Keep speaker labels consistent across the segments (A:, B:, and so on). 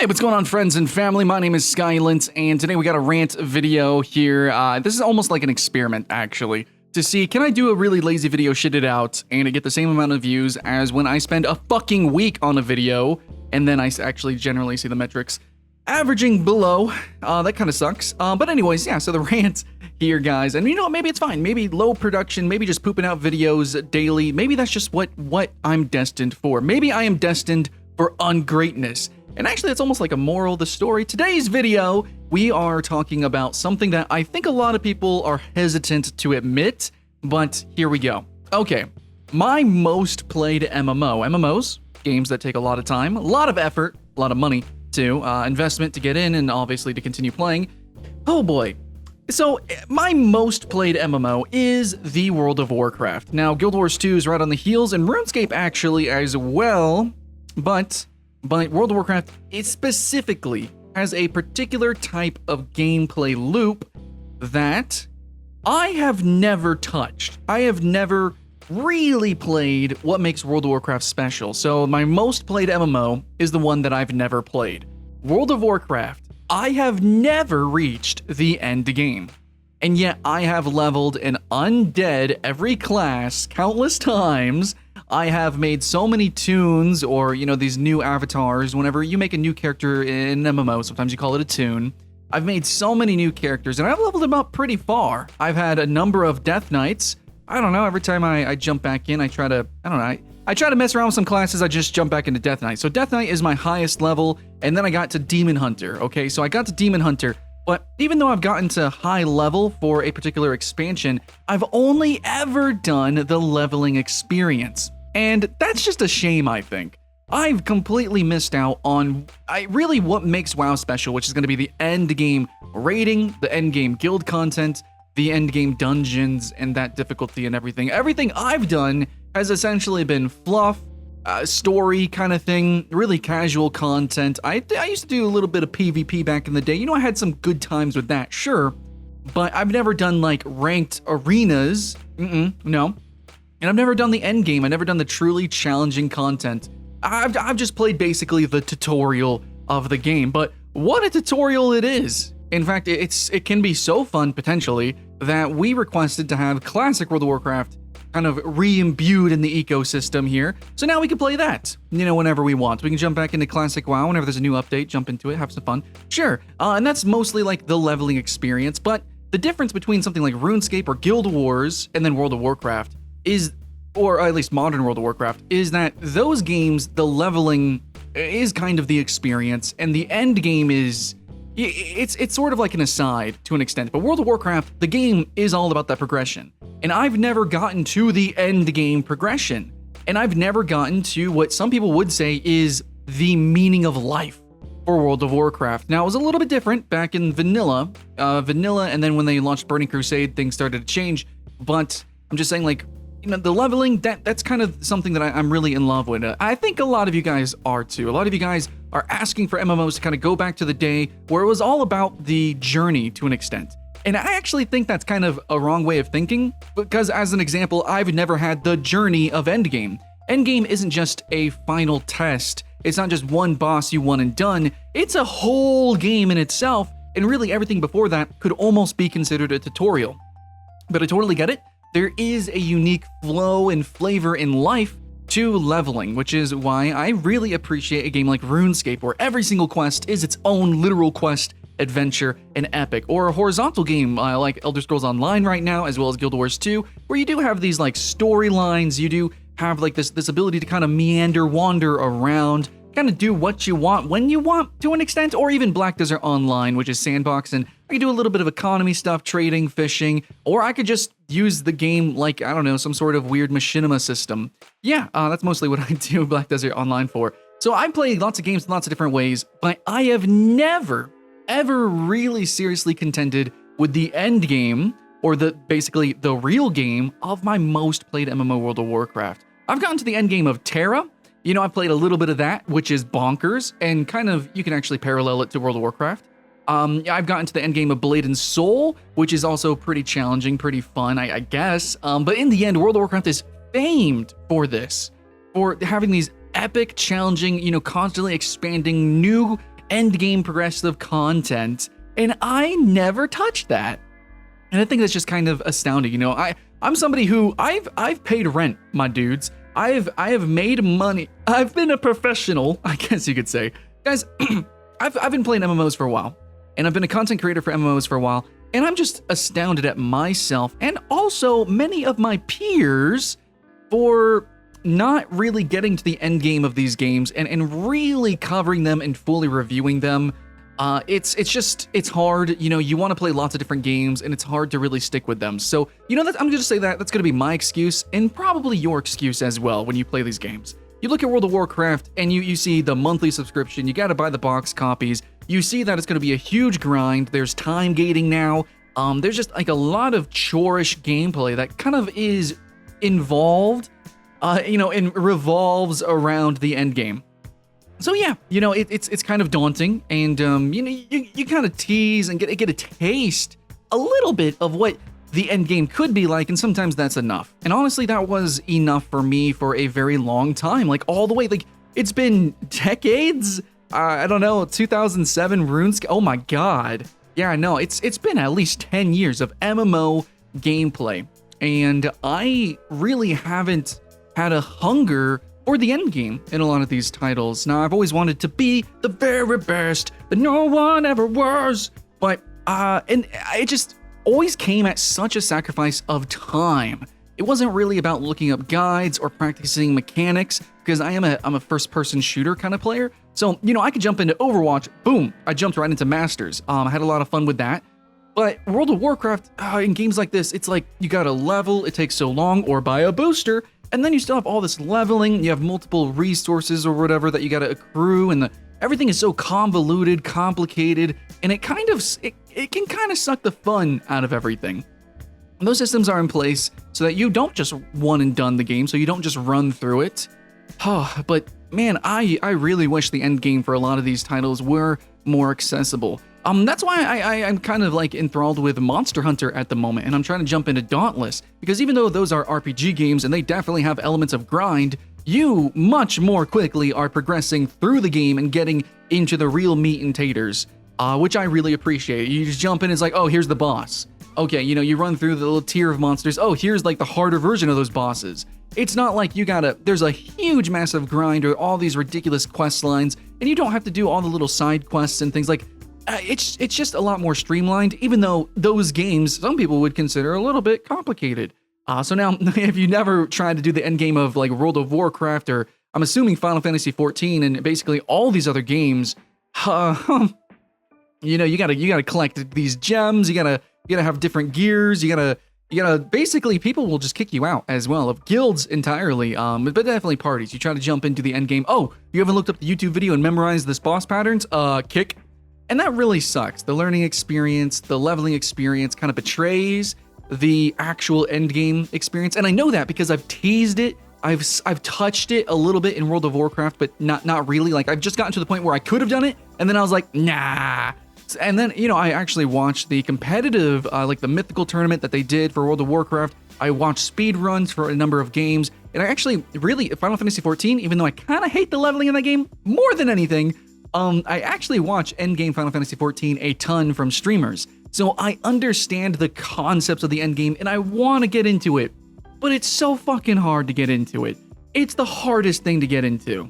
A: Hey, what's going on, friends and family? My name is Skylent, and today we got a rant video here. This is almost like an experiment, actually, to see, can I do a really lazy video, shit it out, and it get the same amount of views as when I spend a fucking week on a video, and then I actually generally see the metrics averaging below. That kind of sucks. But anyways, yeah, so the rant here, guys, and you know what, maybe it's fine. Maybe low production, maybe just pooping out videos daily. Maybe that's just what I'm destined for. Maybe I am destined for ungreatness. And actually, it's almost like a moral of the story. Today's video, we are talking about something that I think a lot of people are hesitant to admit, but here we go. Okay, my most played MMO. MMOs, games that take a lot of time, a lot of effort, a lot of money too, investment to get in and obviously to continue playing. Oh boy. So, my most played MMO is the World of Warcraft. Now, Guild Wars 2 is right on the heels, and RuneScape actually as well, but World of Warcraft, it specifically has a particular type of gameplay loop that I have never touched. I have never really played what makes World of Warcraft special. So my most played MMO is the one that I've never played. World of Warcraft, I have never reached the end game. And yet I have leveled an undead every class countless times. I have made so many tunes or, you know, these new avatars. Whenever you make a new character in MMO, sometimes you call it a tune. I've made so many new characters and I've leveled them up pretty far. I've had a number of Death Knights. I don't know, every time I jump back in, I try to mess around with some classes, I just jump back into Death Knight. So Death Knight is my highest level, and then I got to Demon Hunter, okay? So I got to Demon Hunter, but even though I've gotten to high level for a particular expansion, I've only ever done the leveling experience. And that's just a shame, I think. I've completely missed out on really what makes WoW special, which is going to be the end game rating, the end game guild content, the end game dungeons, and that difficulty and everything. Everything I've done has essentially been fluff, story kind of thing, really casual content. I used to do a little bit of PvP back in the day. You know, I had some good times with that, sure, but I've never done like ranked arenas. No. And I've never done the end game. I've never done the truly challenging content. I've just played basically the tutorial of the game, but what a tutorial it is. In fact, it can be so fun potentially that we requested to have classic World of Warcraft kind of re-imbued in the ecosystem here. So now we can play that, you know, whenever we want. We can jump back into classic WoW whenever there's a new update, jump into it, have some fun. Sure, and that's mostly like the leveling experience, but the difference between something like RuneScape or Guild Wars and then World of Warcraft is, or at least modern World of Warcraft, is that those games, the leveling is kind of the experience, and the end game is, it's sort of like an aside to an extent. But World of Warcraft, the game is all about that progression. And I've never gotten to the end game progression. And I've never gotten to what some people would say is the meaning of life for World of Warcraft. Now, it was a little bit different back in vanilla, and then when they launched Burning Crusade, things started to change. But I'm just saying, like, you know, the leveling, that's kind of something that I'm really in love with. I think a lot of you guys are too. A lot of you guys are asking for MMOs to kind of go back to the day where it was all about the journey to an extent. And I actually think that's kind of a wrong way of thinking, because as an example, I've never had the journey of Endgame. Endgame isn't just a final test. It's not just one boss you won and done. It's a whole game in itself, and really everything before that could almost be considered a tutorial. But I totally get it. There is a unique flow and flavor in life to leveling, which is why I really appreciate a game like RuneScape, where every single quest is its own literal quest, adventure, and epic, or a horizontal game like Elder Scrolls Online right now, as well as Guild Wars 2, where you do have these like storylines, you do have like this ability to kind of meander, wander around, kind of do what you want when you want to an extent, or even Black Desert Online, which is sandbox, and I could do a little bit of economy stuff, trading, fishing, or I could just use the game like, I don't know, some sort of weird machinima system. Yeah, that's mostly what I do Black Desert Online for. So I play lots of games in lots of different ways, but I have never, ever really seriously contended with the end game, or basically the real game of my most played MMO, World of Warcraft. I've gotten to the end game of Terra. You know, I played a little bit of that, which is bonkers, and kind of, you can actually parallel it to World of Warcraft. I've gotten to the end game of Blade and Soul, which is also pretty challenging, pretty fun, I guess. But in the end, World of Warcraft is famed for this, for having these epic, challenging, you know, constantly expanding new end game progressive content, and I never touched that. And I think that's just kind of astounding. You know, I'm somebody who I've paid rent, my dudes. I have made money. I've been a professional, I guess you could say. Guys, I've been playing MMOs for a while, and I've been a content creator for MMOs for a while, and I'm just astounded at myself and also many of my peers for not really getting to the end game of these games and really covering them and fully reviewing them. It's hard. You know, you want to play lots of different games, and it's hard to really stick with them. So, you know, I'm going to say that's going to be my excuse, and probably your excuse as well when you play these games. You look at World of Warcraft, and you see the monthly subscription. You got to buy the box copies. You see that it's going to be a huge grind. There's time gating now. There's just like a lot of chore-ish gameplay that kind of is involved, you know, and revolves around the end game. So yeah, you know, it's kind of daunting, and you know, you kind of tease and get a taste, a little bit of what the end game could be like, and sometimes that's enough. And honestly, that was enough for me for a very long time, like all the way, like it's been decades. I don't know, 2007 RuneScape. Oh my god, yeah, no, it's been at least 10 years of MMO gameplay, and I really haven't had a hunger for the end game in a lot of these titles. Now, I've always wanted to be the very best that no one ever was, but and it just always came at such a sacrifice of time. It wasn't really about looking up guides or practicing mechanics, because I'm a first-person shooter kind of player. So, you know, I could jump into Overwatch, boom, I jumped right into Masters. I had a lot of fun with that. But World of Warcraft, in games like this, it's like you gotta level, it takes so long, or buy a booster, and then you still have all this leveling, you have multiple resources or whatever that you gotta accrue, and everything is so convoluted, complicated, and it can kind of suck the fun out of everything. And those systems are in place so that you don't just one and done the game, so you don't just run through it. But man, I really wish the end game for a lot of these titles were more accessible. That's why I'm kind of like enthralled with Monster Hunter at the moment, and I'm trying to jump into Dauntless, because even though those are RPG games and they definitely have elements of grind, you much more quickly are progressing through the game and getting into the real meat and taters, which I really appreciate. You just jump in, it's like, oh, here's the boss. Okay, you know, you run through the little tier of monsters. Oh, here's like the harder version of those bosses. It's not like there's a huge massive grind or all these ridiculous quest lines, and you don't have to do all the little side quests and things like. It's just a lot more streamlined, even though those games some people would consider a little bit complicated. So now, if you never tried to do the end game of like World of Warcraft, or I'm assuming Final Fantasy 14 and basically all these other games, you know, you gotta collect these gems, you gotta have different gears, you gotta basically, people will just kick you out as well of guilds entirely, but definitely parties. You try to jump into the end game. Oh, you haven't looked up the YouTube video and memorized this boss patterns? Kick. And that really sucks. The learning experience, the leveling experience kind of betrays the actual end game experience. And I know that because I've teased it. I've touched it a little bit in World of Warcraft, but not really. Like, I've just gotten to the point where I could have done it, and then I was like, nah. And then, you know, I actually watched the competitive, like the mythical tournament that they did for World of Warcraft. I watched speed runs for a number of games, and I actually really, Final Fantasy 14, even though I kind of hate the leveling in that game more than anything, I actually watch endgame Final Fantasy 14 a ton from streamers, so I understand the concepts of the endgame and I want to get into it, but it's so fucking hard to get into it. It's the hardest thing to get into.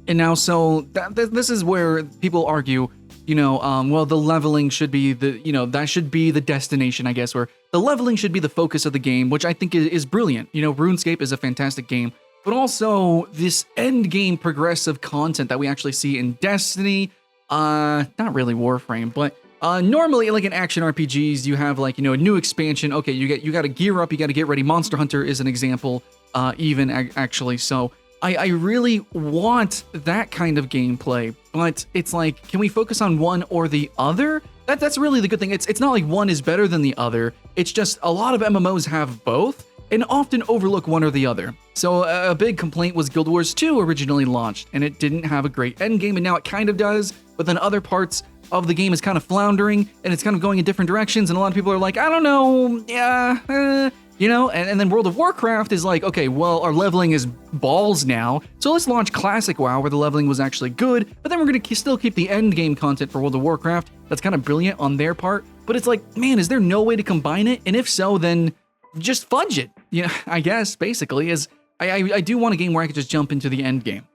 A: And now, so this is where people argue, you know, well, the leveling should be that should be the destination, I guess, where the leveling should be the focus of the game, which I think is brilliant. You know, RuneScape is a fantastic game. But also this end game progressive content that we actually see in Destiny, not really Warframe, but normally like in action RPGs, you have like, you know, a new expansion. Okay, you got to gear up, you got to get ready. Monster Hunter is an example, actually. So I really want that kind of gameplay, but it's like, can we focus on one or the other? That's really the good thing. It's not like one is better than the other. It's just a lot of MMOs have both and often overlook one or the other. So a big complaint was Guild Wars 2 originally launched, and it didn't have a great endgame, and now it kind of does, but then other parts of the game is kind of floundering, and it's kind of going in different directions, and a lot of people are like, I don't know, yeah, You know, and then World of Warcraft is like, okay, well, our leveling is balls now, so let's launch Classic WoW where the leveling was actually good, but then we're gonna still keep the end game content for World of Warcraft. That's kind of brilliant on their part, but it's like, man, is there no way to combine it? And if so, then just fudge it. You know, I guess, basically, is I do want a game where I could just jump into the end game.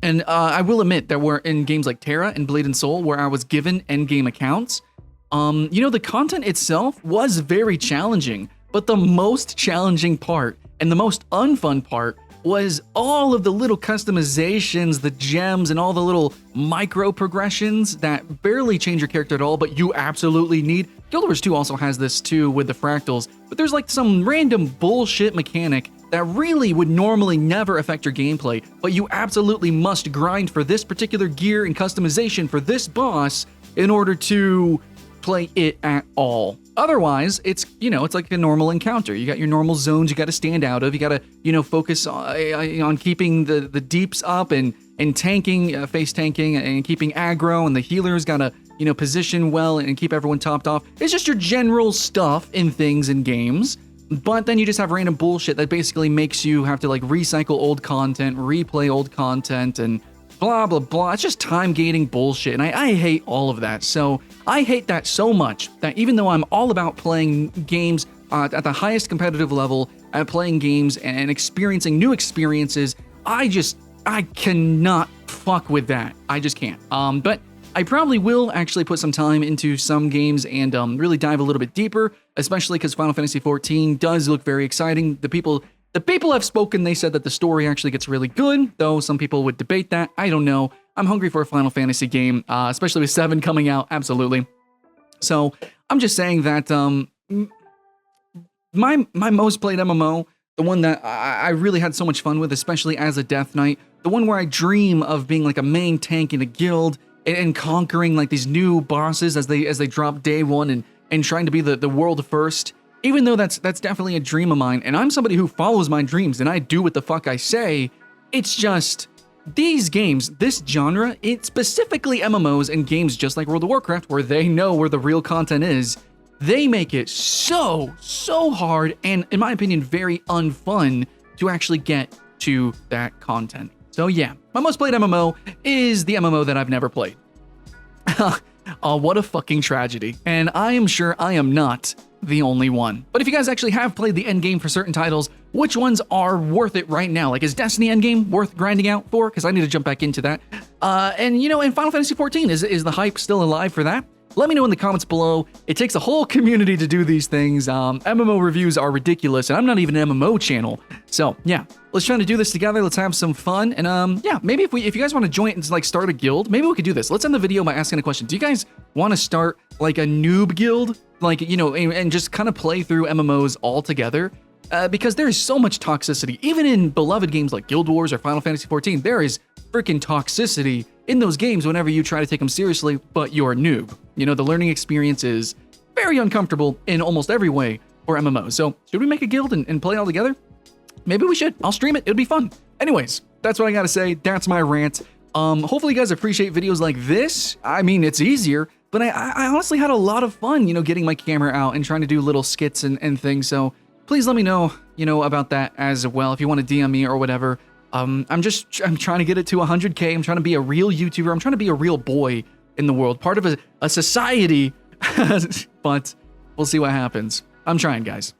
A: And I will admit that we're in games like Terra and Blade and Soul where I was given end game accounts. You know, the content itself was very challenging. But the most challenging part and the most unfun part was all of the little customizations, the gems, and all the little micro progressions that barely change your character at all, but you absolutely need. Guild Wars 2 also has this too with the fractals, but there's like some random bullshit mechanic that really would normally never affect your gameplay, but you absolutely must grind for this particular gear and customization for this boss in order to play it at all. Otherwise, it's, you know, it's like a normal encounter. You got your normal zones you got to stand out of. You got to, you know, focus on keeping the deeps up and tanking, face tanking and keeping aggro, and the healers got to, you know, position well and keep everyone topped off. It's just your general stuff in things in games. But then you just have random bullshit that basically makes you have to like recycle old content, replay old content, and blah, blah, blah. It's just time gating bullshit, and I hate all of that. So I hate that so much that even though I'm all about playing games at the highest competitive level, at playing games and experiencing new experiences, I cannot fuck with that. I just can't. But I probably will actually put some time into some games and really dive a little bit deeper, especially because Final Fantasy XIV does look very exciting. The people have spoken, they said that the story actually gets really good, though some people would debate that. I don't know. I'm hungry for a Final Fantasy game, especially with 7 coming out, absolutely. So I'm just saying that my most played MMO, the one that I really had so much fun with, especially as a Death Knight, the one where I dream of being like a main tank in a guild and conquering like these new bosses as they drop day one and trying to be the world first. Even though that's definitely a dream of mine, and I'm somebody who follows my dreams and I do what the fuck I say, it's just these games, this genre, it's specifically MMOs and games just like World of Warcraft where they know where the real content is, they make it so hard and, in my opinion, very unfun to actually get to that content. So yeah, my most played MMO is the MMO that I've never played. Oh, what a fucking tragedy. And I am sure I am not the only one. But if you guys actually have played the endgame for certain titles, which ones are worth it right now? Like, is Destiny endgame worth grinding out for? Because I need to jump back into that. And, you know, in Final Fantasy XIV, is the hype still alive for that? Let me know in the comments below. It takes a whole community to do these things. MMO reviews are ridiculous, and I'm not even an MMO channel. So, yeah, let's try to do this together. Let's have some fun. And, yeah, maybe if you guys want to join and, like, start a guild, maybe we could do this. Let's end the video by asking a question. Do you guys want to start, like, a noob guild? Like, you know, and just kind of play through MMOs all together? Because there is so much toxicity. Even in beloved games like Guild Wars or Final Fantasy XIV, there is freaking toxicity in those games whenever you try to take them seriously, but you're a noob. You know, the learning experience is very uncomfortable in almost every way for MMOs. So, should we make a guild and play all together? Maybe we should. I'll stream it. It'll be fun. Anyways, that's what I gotta say. That's my rant. Hopefully you guys appreciate videos like this. I mean, it's easier, but I honestly had a lot of fun, you know, getting my camera out and trying to do little skits and things. So please let me know, you know, about that as well. If you want to DM me or whatever. I'm trying to get it to 100K. I'm trying to be a real YouTuber. I'm trying to be a real boy in the world, part of a society, but we'll see what happens. I'm trying, guys.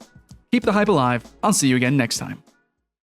A: Keep the hype alive. I'll see you again next time.